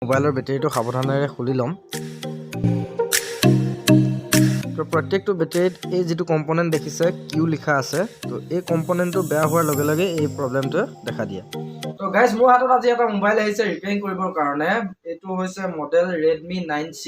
মোবাইলৰ বেটেৰীটো সাৱধানেৰে খুলি ল'ম। তো প্ৰত্যেকটো বেটেৰীত এই যিটো কম্পনেণ্ট দেখিছে কিউ লিখা আছে, তো এই কম্পনেণ্টটো বেয়া হোৱাৰ লগে লগে এই প্ৰব্লেমটোৱে দেখা দিয়ে। তো গাইজ, মোৰ হাতত আজি এটা মোবাইল আহিছে ৰিপেয়াৰিং কৰিবৰ কাৰণে। এইটো হৈছে মডেল Redmi 9C।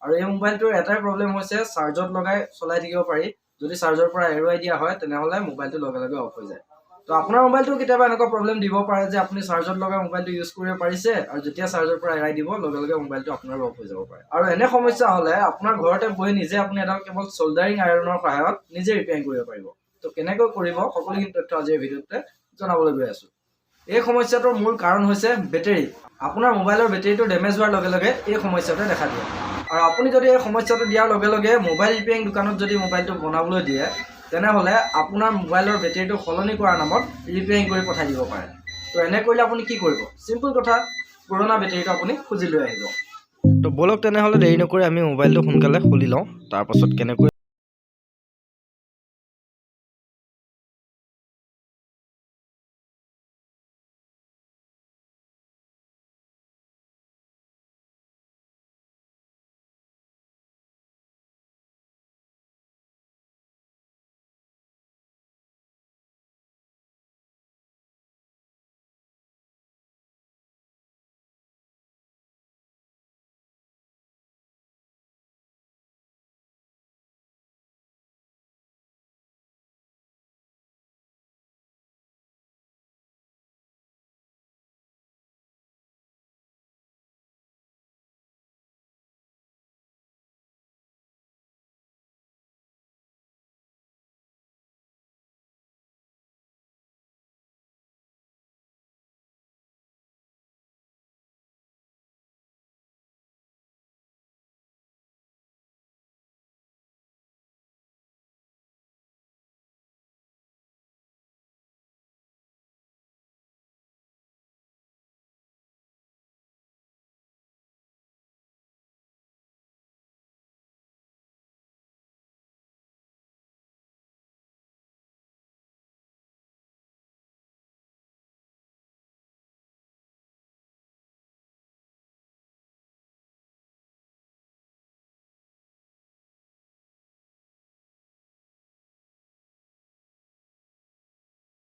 আৰু এই মোবাইলটোৰ এটাই প্ৰব্লেম হৈছে চাৰ্জত লগাই চলাই থাকিব পাৰি। যদি চাৰ্জৰ পৰা এৰুৱাই দিয়া হয় তেনেহ'লে মোবাইলটো লগে লগে অফ হৈ যায়। তো আপোনাৰ মোবাইলটো কেতিয়াবা এনেকুৱা প্ৰব্লেম দিব পাৰে যে আপুনি চাৰ্জত লগাই মোবাইলটো ইউজ কৰিব পাৰিছে আৰু যেতিয়া চাৰ্জৰ পৰা এৰাই দিব লগে লগে মোবাইলটো আপোনাৰ অফ হৈ যাব পাৰে। আৰু এনে সমস্যা হ'লে আপোনাৰ ঘৰতে বহি নিজে আপুনি এডাল কেৱল চল্ডাৰিং আইৰণৰ সহায়ত নিজে ৰিপেয়াৰিং কৰিব পাৰিব। তো কেনেকৈ কৰিব সকলোখিনি তথ্য আজিৰ ভিডিঅ'তে জনাবলৈ গৈ আছোঁ। এই সমস্যাটোৰ মূল কাৰণ হৈছে বেটেৰী। আপোনাৰ মোবাইলৰ বেটেৰীটো ডেমেজ হোৱাৰ লগে লগে এই সমস্যাটোৱে দেখা দিয়ে। আৰু আপুনি যদি এই সমস্যাটো দিয়াৰ লগে লগে মোবাইল ৰিপেয়াৰিং দোকানত যদি মোবাইলটো বনাবলৈ দিয়ে, তেনেহ'লে আপোনাৰ মোবাইলৰ বেটেৰীটো সলনি কৰাৰ নামত ৰিপেয়াৰিং কৰি পঠাই দিব পাৰে। তো এনে কৰিলে আপুনি কি কৰিব? চিম্পল কথা, পুৰণা বেটেৰীটো আপুনি খুজি লৈ আহিব। তো ব'লক তেনেহ'লে দেৰি নকৰি আমি মোবাইলটো সোনকালে খুলি লওঁ, তাৰপাছত কেনেকৈ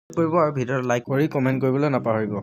কৰিব আৰু ভিডিঅ'টো লাইক কৰি কমেণ্ট কৰিবলৈ নাপাহৰিব।